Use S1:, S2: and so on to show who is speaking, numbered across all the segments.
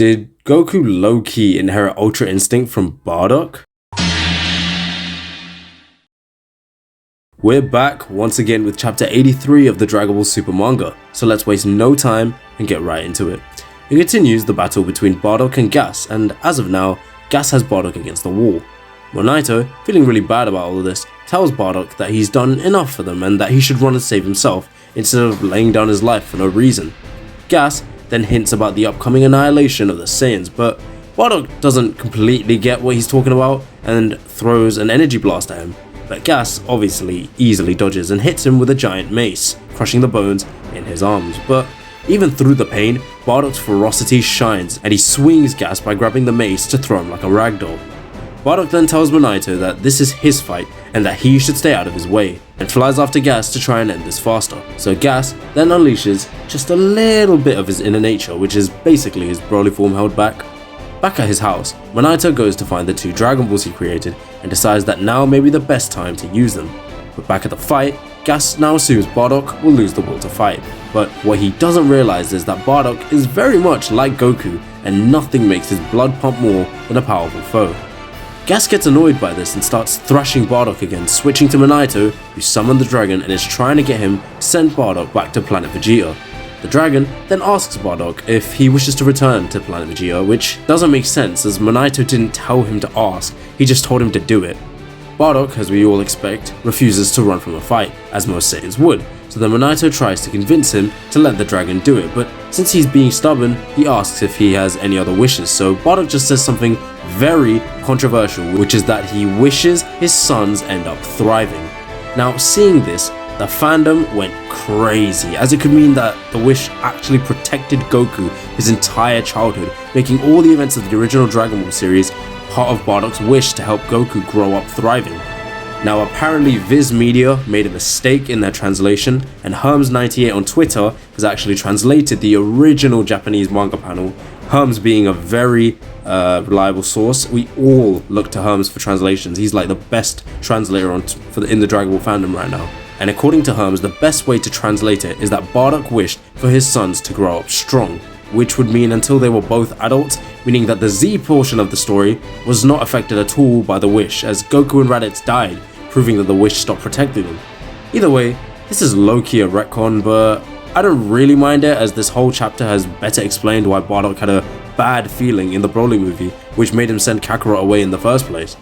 S1: Did Goku low-key inherit Ultra Instinct from Bardock? We're back once again with chapter 83 of the Dragon Ball Super manga, so let's waste no time and get right into it. It continues the battle between Bardock and Gas, and as of now, Gas has Bardock against the wall. Monaito, feeling really bad about all of this, tells Bardock that he's done enough for them and that he should run and save himself instead of laying down his life for no reason. Gas then hints about the upcoming annihilation of the Saiyans, but Bardock doesn't completely get what he's talking about and throws an energy blast at him, but Gas obviously easily dodges and hits him with a giant mace, crushing the bones in his arms. But even through the pain, Bardock's ferocity shines and he swings Gas by grabbing the mace to throw him like a ragdoll. Bardock then tells Monaito that this is his fight and that he should stay out of his way, and flies after Gas to try and end this faster. So Gas then unleashes just a little bit of his inner nature, which is basically his Broly form held back. Back at his house, Monaito goes to find the two Dragon Balls he created and decides that now may be the best time to use them. But back at the fight, Gas now assumes Bardock will lose the will to fight, but what he doesn't realize is that Bardock is very much like Goku and nothing makes his blood pump more than a powerful foe. Gas gets annoyed by this and starts thrashing Bardock again, switching to Monaito, who summoned the dragon and is trying to get him to send Bardock back to planet Vegeta. The dragon then asks Bardock if he wishes to return to planet Vegeta, which doesn't make sense as Monaito didn't tell him to ask, he just told him to do it. Bardock, as we all expect, refuses to run from a fight, as most Saiyans would, so then Monaito tries to convince him to let the dragon do it, but since he's being stubborn, he asks if he has any other wishes, so Bardock just says something very controversial, which is that he wishes his sons end up thriving. Now, seeing this, the fandom went crazy, as it could mean that the wish actually protected Goku his entire childhood, making all the events of the original Dragon Ball series part of Bardock's wish to help Goku grow up thriving. Now apparently Viz Media made a mistake in their translation, and Herms98 on Twitter has actually translated the original Japanese manga panel, Herms being a very reliable source. We all look to Herms for translations. He's like the best translator in the Dragon Ball fandom right now. And according to Herms, the best way to translate it is that Bardock wished for his sons to grow up strong, which would mean until they were both adults, meaning that the Z portion of the story was not affected at all by the wish, as Goku and Raditz died, proving that the wish stopped protecting them. Either way, this is low-key a retcon, but I don't really mind it, as this whole chapter has better explained why Bardock had a bad feeling in the Broly movie, which made him send Kakarot away in the first place.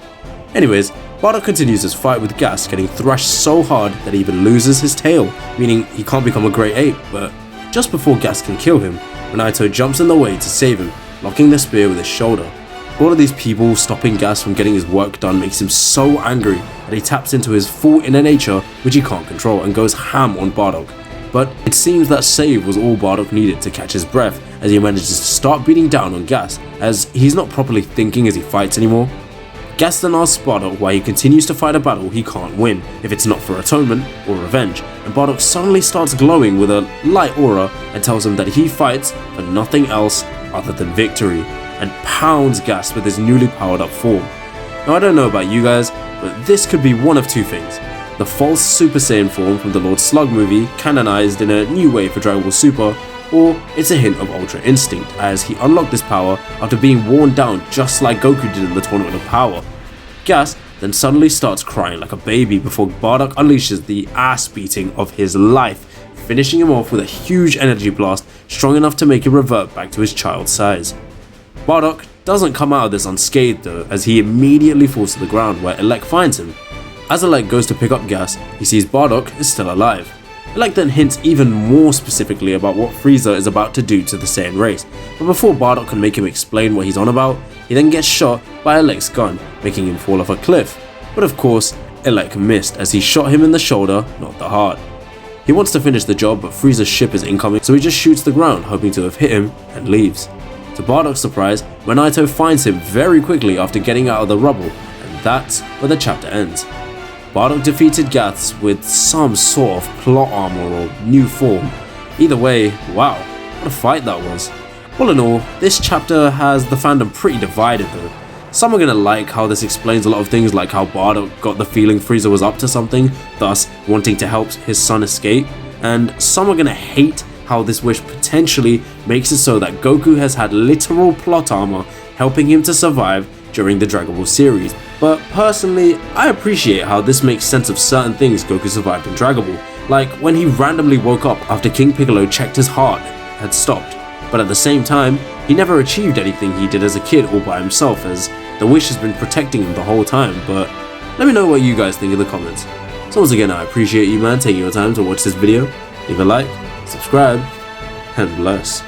S1: Anyways, Bardock continues his fight with Gas, getting thrashed so hard that he even loses his tail, meaning he can't become a great ape, but just before Gas can kill him, Monaito jumps in the way to save him, locking the spear with his shoulder. All of these people stopping Gas from getting his work done makes him so angry that he taps into his full inner nature, which he can't control, and goes ham on Bardock. But it seems that save was all Bardock needed to catch his breath, as he manages to start beating down on Gas, as he's not properly thinking as he fights anymore. Gas then asks Bardock why he continues to fight a battle he can't win, if it's not for atonement or revenge, and Bardock suddenly starts glowing with a light aura and tells him that he fights for nothing else other than victory, and pounds Gas with his newly powered up form. Now I don't know about you guys, but this could be one of two things. The false Super Saiyan form from the Lord Slug movie, canonized in a new way for Dragon Ball Super, or it's a hint of Ultra Instinct, as he unlocked this power after being worn down just like Goku did in the Tournament of Power. Gas then suddenly starts crying like a baby before Bardock unleashes the ass beating of his life, finishing him off with a huge energy blast strong enough to make him revert back to his child size. Bardock doesn't come out of this unscathed though, as he immediately falls to the ground where Elec finds him. As Elec goes to pick up Gas, he sees Bardock is still alive. Elec then hints even more specifically about what Frieza is about to do to the Saiyan race, but before Bardock can make him explain what he's on about, he then gets shot by Elec's gun, making him fall off a cliff. But of course, Elec missed as he shot him in the shoulder, not the heart. He wants to finish the job, but Frieza's ship is incoming, so he just shoots the ground, hoping to have hit him, and leaves. To Bardock's surprise, Monaito finds him very quickly after getting out of the rubble, and that's where the chapter ends. Bardock defeated Gas with some sort of plot armor or new form. Either way, wow, what a fight that was. All in all, this chapter has the fandom pretty divided though. Some are gonna like how this explains a lot of things, like how Bardock got the feeling Frieza was up to something, thus wanting to help his son escape, and some are gonna hate how this wish potentially makes it so that Goku has had literal plot armor helping him to survive during the Dragon Ball series. But personally, I appreciate how this makes sense of certain things Goku survived in Dragon Ball, like when he randomly woke up after King Piccolo checked his heart had stopped, but at the same time, he never achieved anything he did as a kid all by himself, as the wish has been protecting him the whole time. But let me know what you guys think in the comments. So once again, I appreciate you, man, taking your time to watch this video. Leave a like, subscribe, and bless.